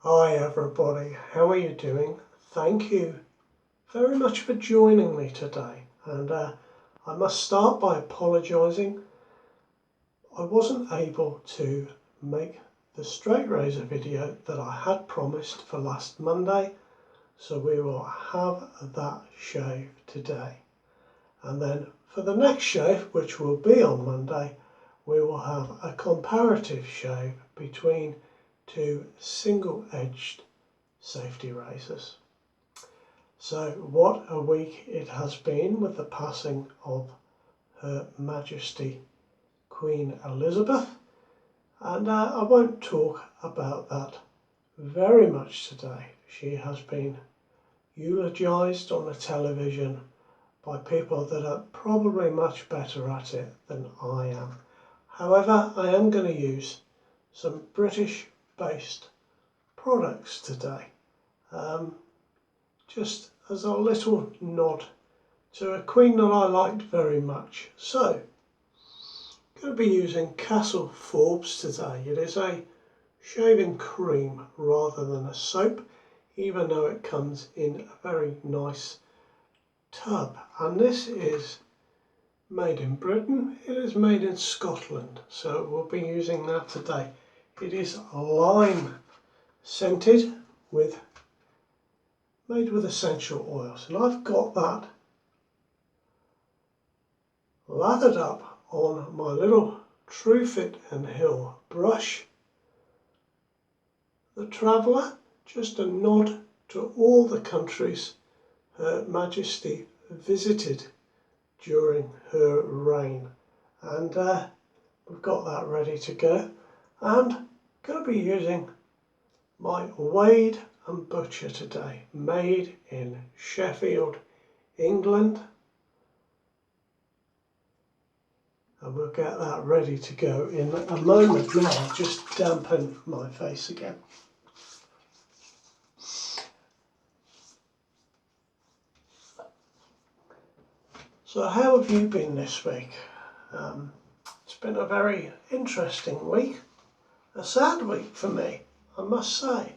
Hi everybody, how are you doing? Thank you very much for joining me today, and I must start by apologising. I wasn't able to make the straight razor video that I had promised for last Monday, so we will have that shave today. And then for the next shave, which will be on Monday, we will have a comparative shave between two single-edged safety razors. So what a week it has been with the passing of Her Majesty Queen Elizabeth, and I won't talk about that very much today. She has been eulogised on the television by people that are probably much better at it than I am. However, I am going to use some British based products today, just as a little nod to a queen that I liked very much. So I'm going to be using Castle Forbes today. It is a shaving cream rather than a soap, even though it comes in a very nice tub, and this is made in Britain. It is made in Scotland, so we'll be using that today. It is lime scented, made with essential oils, and I've got that lathered up on my little Truefitt and Hill brush, the Traveller, just a nod to all the countries Her Majesty visited during her reign, and we've got that ready to go. And going to be using my Wade and Butcher today, made in Sheffield, England, and we'll get that ready to go in a moment. Now I'll just dampen my face again. So how have you been this week? It's been a very interesting week, a sad week for me, I must say.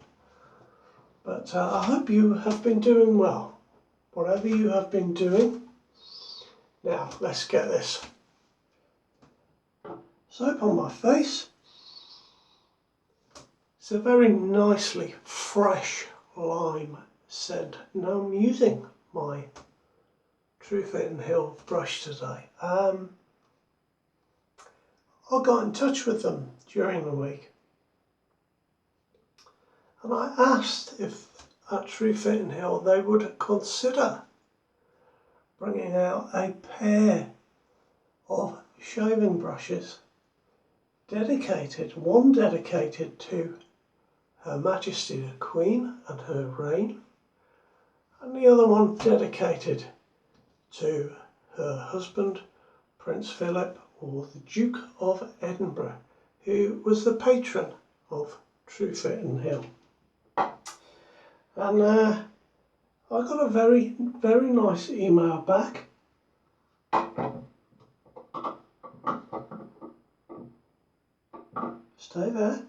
But I hope you have been doing well, whatever you have been doing. Now let's get this soap on my face. It's a very nicely fresh lime scent. Now I'm using my Truefitt and Hill brush today. I got in touch with them during the week, and I asked if at Truefitt and Hill they would consider bringing out a pair of shaving brushes dedicated, one dedicated to Her Majesty the Queen and her reign, and the other one dedicated to her husband, Prince Philip, or the Duke of Edinburgh, who was the patron of Truefitt and Hill. And I got a very, very nice email back. Stay there.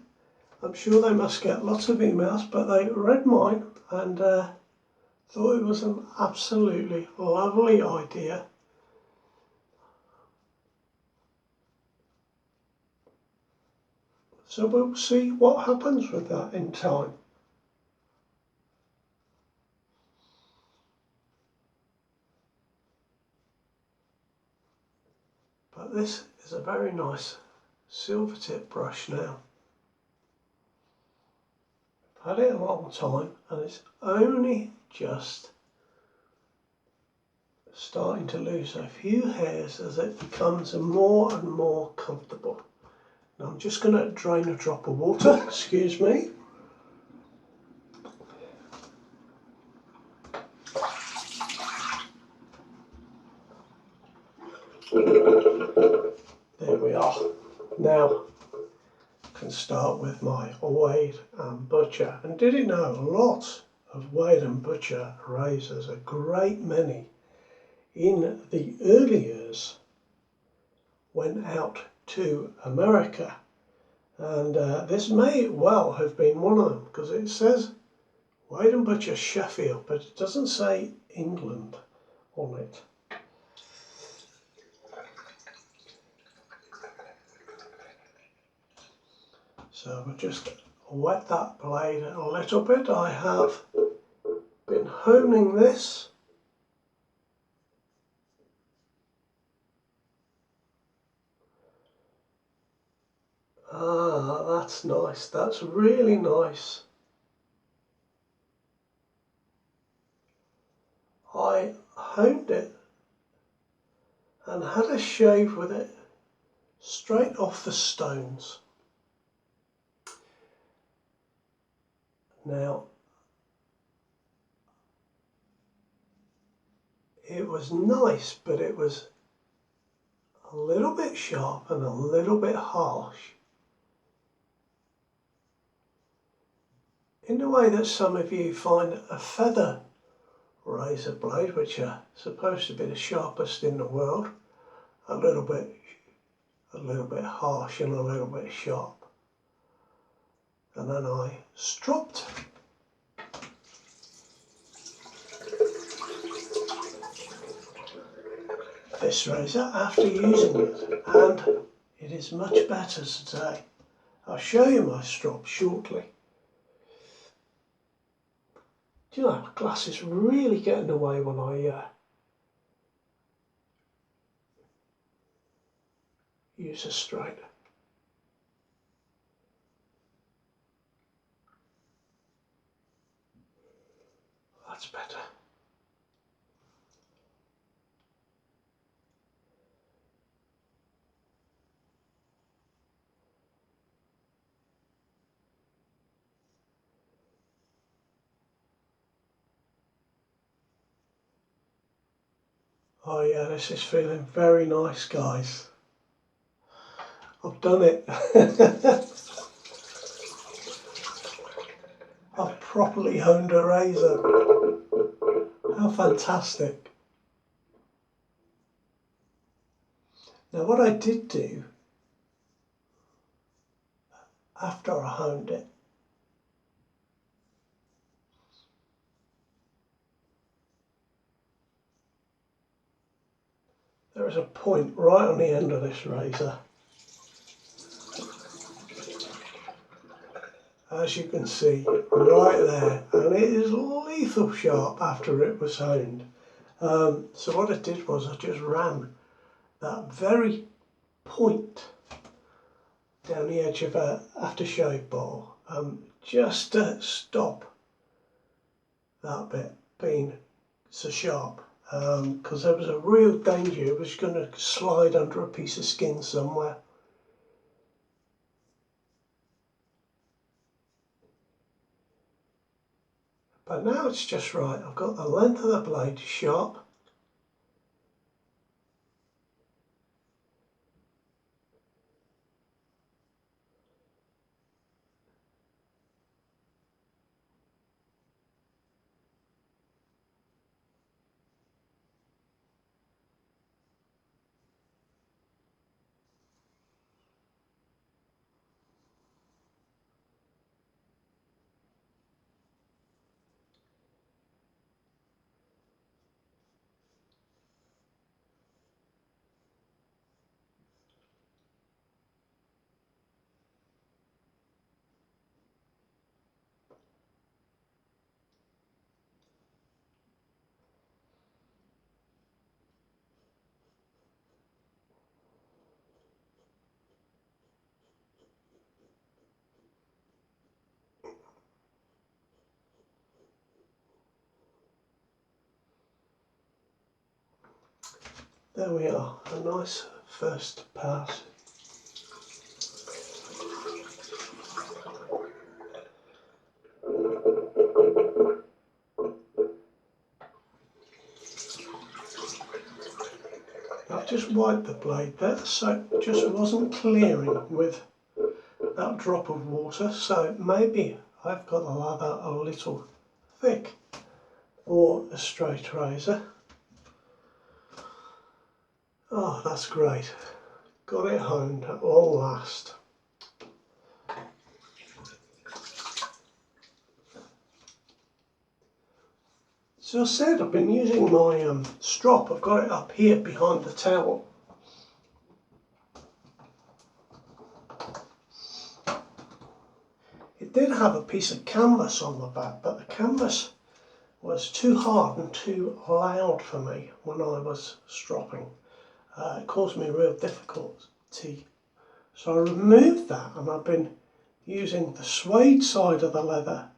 I'm sure they must get lots of emails, but they read mine and thought it was an absolutely lovely idea. So we'll see what happens with that in time. But this is a very nice silver tip brush now. I've had it a long time and it's only just starting to lose a few hairs as it becomes more and more comfortable. Now I'm just going to drain a drop of water, excuse me. There we are. Now I can start with my Wade and Butcher. And did you know a lot of Wade and Butcher razors, a great many in the early years, went out to America And this may well have been one of them, because it says Weighton Butcher Sheffield, but it doesn't say England on it. So we'll just wet that blade a little bit. I have been honing this. Ah, that's nice. That's really nice. I honed it and had a shave with it straight off the stones. Now, it was nice, but it was a little bit sharp and a little bit harsh. In the way that some of you find a feather razor blade, which are supposed to be the sharpest in the world, a little bit harsh and a little bit sharp. And then I stropped this razor after using it, and it is much better today. I'll show you my strop shortly. Do you know, glass is really getting away when I use a straight. That's better. Oh yeah, this is feeling very nice, guys. I've done it. I've properly honed a razor. How fantastic. Now what I did do after I honed it, there is a point right on the end of this razor. As you can see, right there, and it is lethal sharp after it was honed. So what I did was I just ran that very point down the edge of a aftershave bottle, just to stop that bit being so sharp, because there was a real danger it was going to slide under a piece of skin somewhere. But now it's just right. I've got the length of the blade sharp. There we are, a nice first pass. I've just wiped the blade there, so it just wasn't clearing with that drop of water, so maybe I've got the lather a little thick for a straight razor. Oh, that's great. Got it honed at long last. So I said I've been using my strop. I've got it up here behind the towel. It did have a piece of canvas on the back, but the canvas was too hard and too loud for me when I was stropping. It caused me real difficulty. So I removed that, and I've been using the suede side of the leather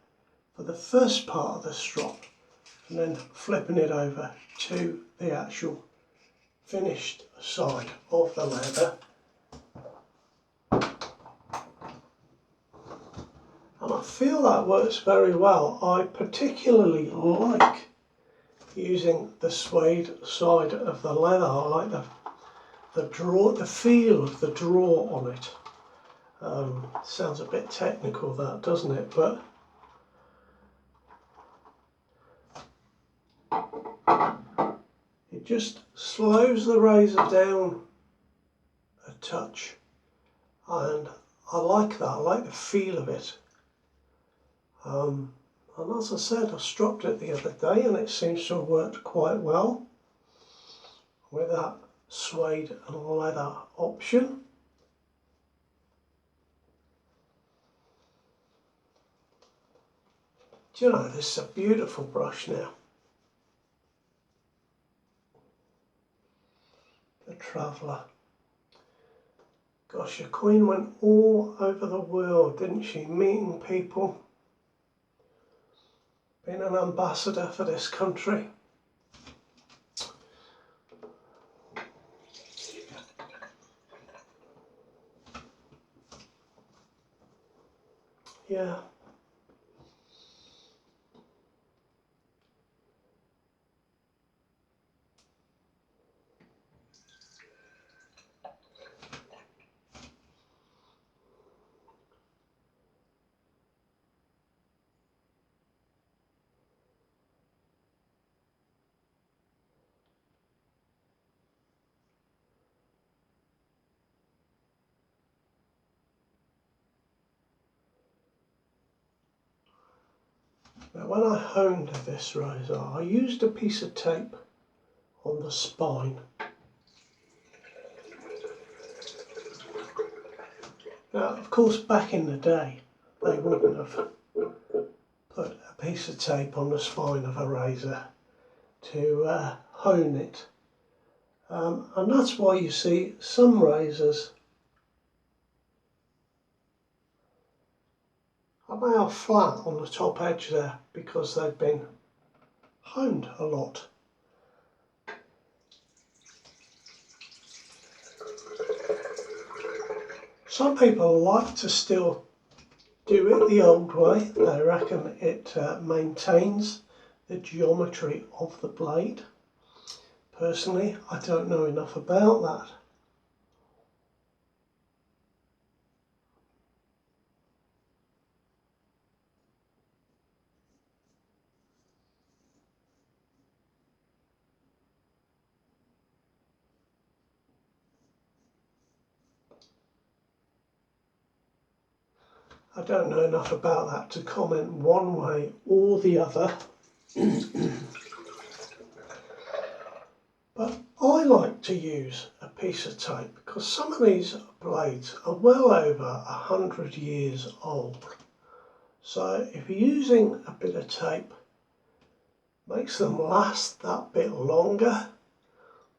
for the first part of the strop, and then flipping it over to the actual finished side of the leather. And I feel that works very well. I particularly like using the suede side of the leather. I like the feel of the draw on it. Sounds a bit technical, that, doesn't it? But it just slows the razor down a touch, and I like that. I like the feel of it. And as I said, I stropped it the other day, and it seems to have worked quite well with that suede and leather option. Do you know, this is a beautiful brush now. The Traveller. Gosh, your Queen went all over the world, didn't she? Meeting people, being an ambassador for this country. Yeah. Now, when I honed this razor, I used a piece of tape on the spine. Now, of course, back in the day, they wouldn't have put a piece of tape on the spine of a razor to hone it. And that's why you see some razors are now flat on the top edge there, because they've been honed a lot. Some people like to still do it the old way. They reckon it maintains the geometry of the blade. Personally, I don't know enough about that. I don't know enough about that to comment one way or the other. But I like to use a piece of tape because some of these blades are well over 100 years old. So if you're using a bit of tape, makes them last that bit longer.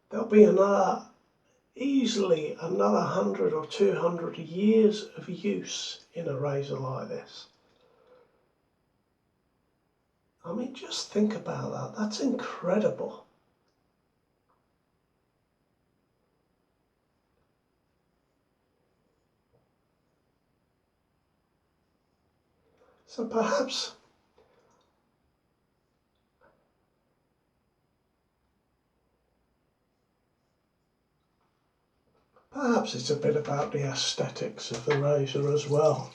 There'll be easily another 100 or 200 years of use in a razor like this. I mean, just think about that. That's incredible. So perhaps it's a bit about the aesthetics of the razor as well.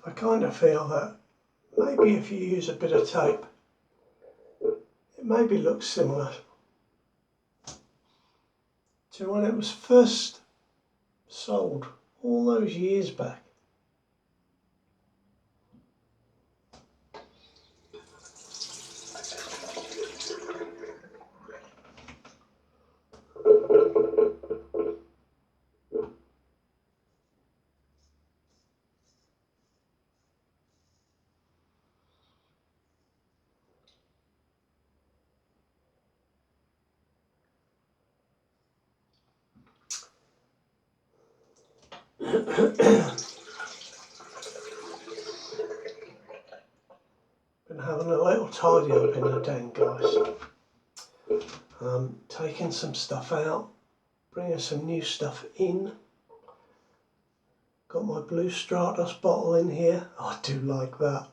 I kind of feel that maybe if you use a bit of tape, it maybe looks similar to when it was first sold all those years back. Been having a little tidy up in the den, guys. Taking some stuff out, bringing some new stuff in. Got my blue Stratos bottle in here. I do like that.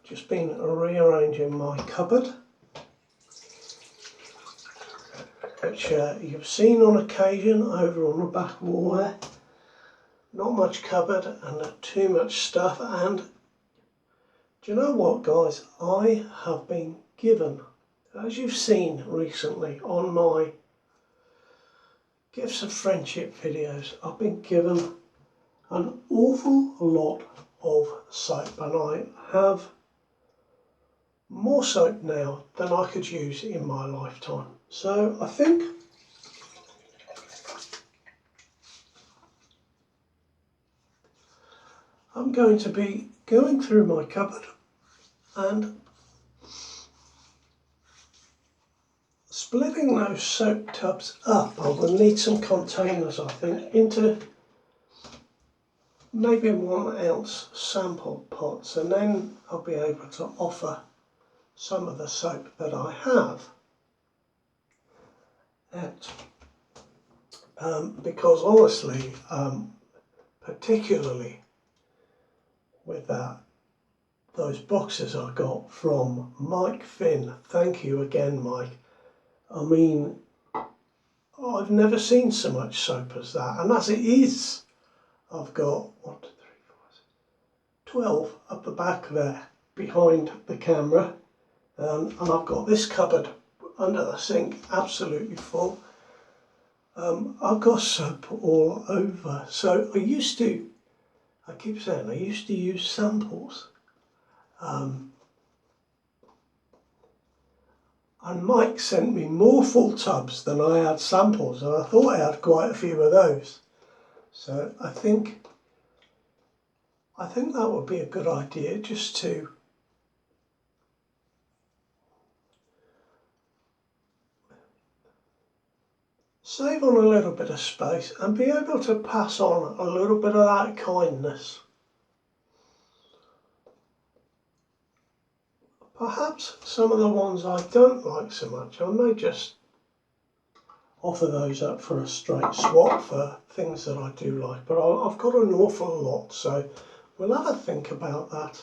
Just been rearranging my cupboard, which you've seen on occasion over on the back wall there. Not much cupboard and too much stuff. And do you know what, guys? I have been given, as you've seen recently on my Gifts of Friendship videos, I've been given an awful lot of soap, and I have more soap now than I could use in my lifetime. So I think I'm going to be going through my cupboard and splitting those soap tubs up. I will need some containers, I think, into maybe 1 ounce sample pots, and then I'll be able to offer some of the soap that I have out. Because honestly, particularly with those boxes I got from Mike Finn, thank you again, Mike. I mean, I've never seen so much soap as that, and as it is, I've got 1, 2, 3, 4, 12 up the back there behind the camera. And I've got this cupboard under the sink absolutely full. I've got soap all over. So I used to use samples. And Mike sent me more full tubs than I had samples, and I thought I had quite a few of those. So I think that would be a good idea, just to save on a little bit of space and be able to pass on a little bit of that kindness. Perhaps some of the ones I don't like so much, I may just offer those up for a straight swap for things that I do like. But I've got an awful lot, so we'll have a think about that.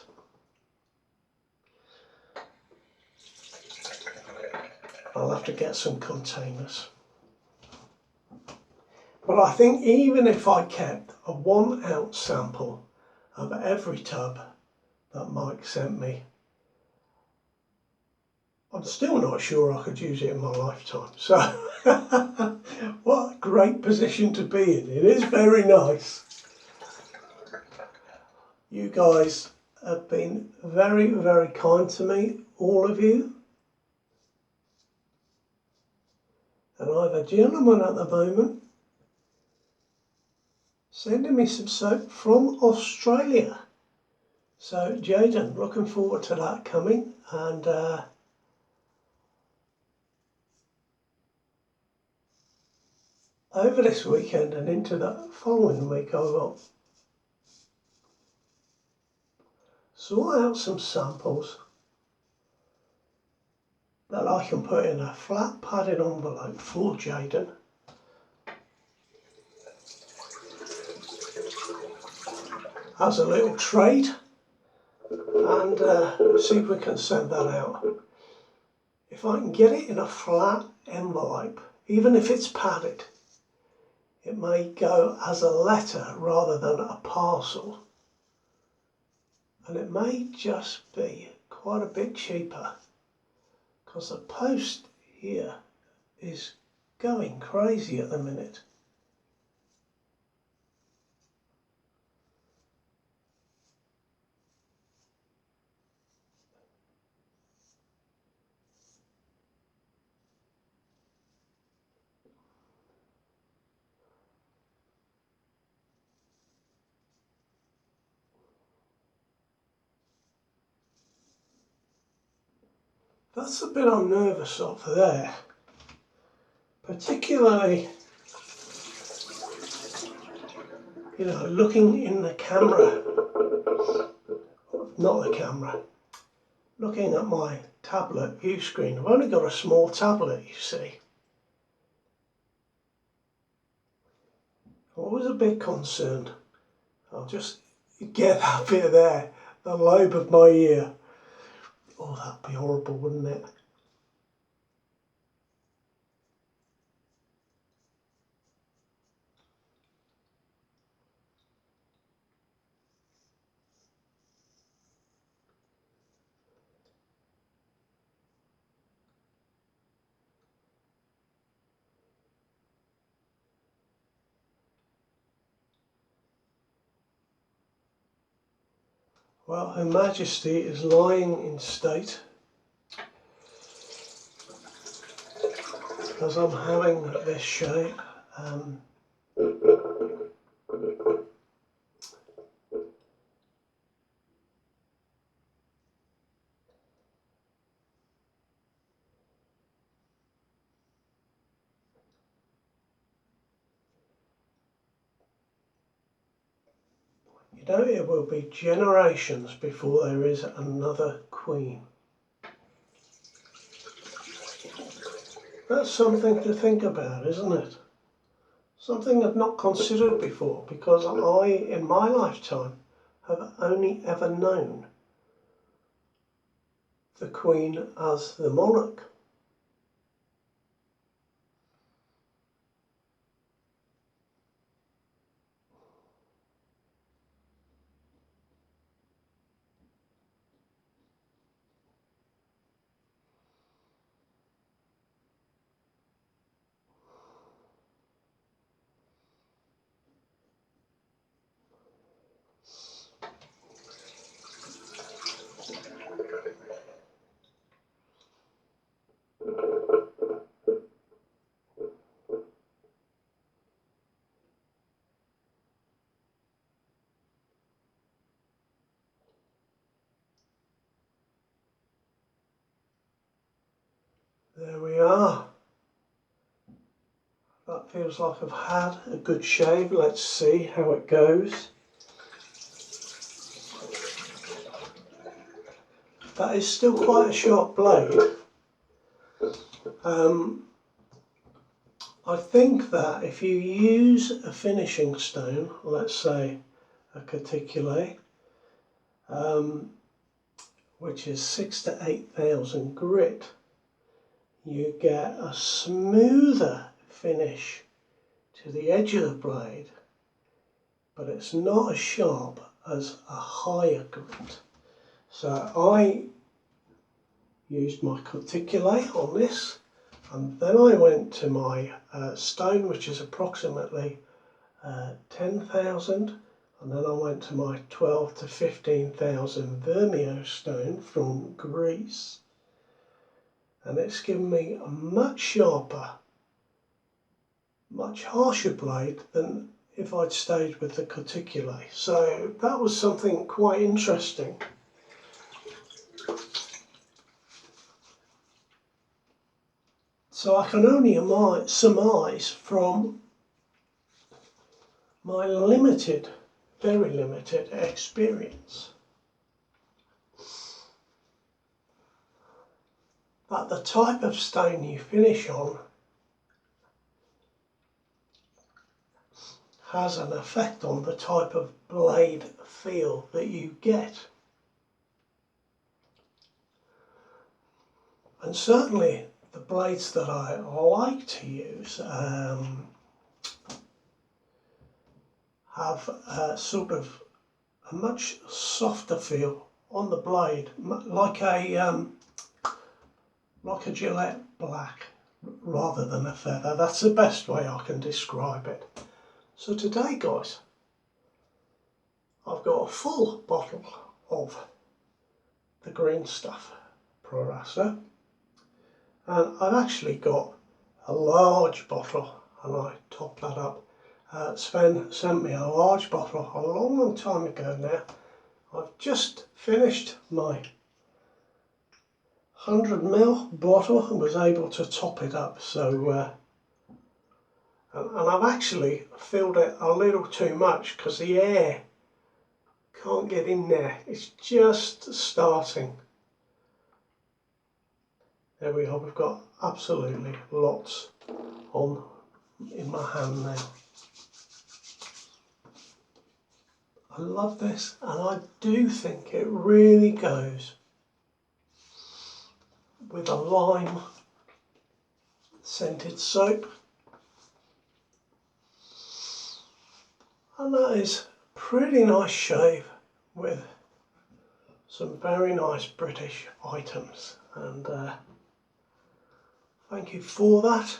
I'll have to get some containers. But I think even if I kept a 1 ounce sample of every tub that Mike sent me, I'm still not sure I could use it in my lifetime. So what a great position to be in. It is very nice. You guys have been very, very kind to me, all of you. And I have a gentleman at the moment sending me some soap from Australia. So Jaden, looking forward to that coming. And over this weekend and into the following week, I've got sort out some samples that I can put in a flat padded envelope for Jaden. As a little trade, and see if we can send that out. If I can get it in a flat envelope, even if it's padded, it may go as a letter rather than a parcel, and it may just be quite a bit cheaper, because the post here is going crazy at the minute. That's the bit I'm nervous of there, particularly, you know, looking in the camera, not the camera, looking at my tablet view screen. I've only got a small tablet, you see. I was a bit concerned. I'll just get that bit there, the lobe of my ear. Oh, that'd be horrible, wouldn't it? Well, Her Majesty is lying in state because I'm having this shape. You know, it will be generations before there is another queen. That's something to think about, isn't it? Something I've not considered before, because I, in my lifetime, have only ever known the Queen as the monarch. There we are. That feels like I've had a good shave. Let's see how it goes. That is still quite a sharp blade. I think that if you use a finishing stone, let's say a cuticule, which is 6,000 to 8,000 grit, you get a smoother finish to the edge of the blade, but it's not as sharp as a higher grit. So I used my cuticule on this, and then I went to my stone, which is approximately 10,000, and then I went to my 12 to 15,000 Vermio stone from Greece, and it's given me a much sharper, much harsher blade than if I'd stayed with the cuticule. So that was something quite interesting. So I can only surmise from my limited, very limited experience that the type of stone you finish on has an effect on the type of blade feel that you get. And certainly the blades that I like to use have sort of a much softer feel on the blade, like a Gillette black rather than a feather. That's the best way I can describe it. So today, guys, I've got a full bottle of the green stuff, Prorasa, and I've actually got a large bottle, and I topped that up. Sven sent me a large bottle a long time ago now. I've just finished my 100 ml bottle and was able to top it up. So, and I've actually filled it a little too much because the air can't get in there. It's just starting. There we are. We've got absolutely lots on in my hand now. I love this, and I do think it really goes with a lime scented soap. And that is a pretty nice shave with some very nice British items. And thank you for that.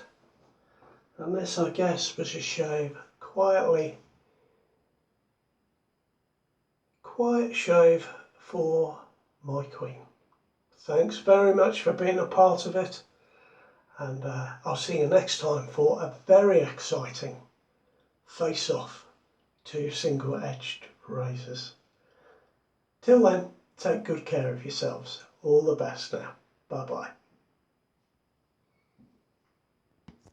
And this, I guess, was a shave quiet shave for my queen. Thanks very much for being a part of it, and I'll see you next time for a very exciting face-off to single-edged razors. Till then, take good care of yourselves. All the best now. Bye bye.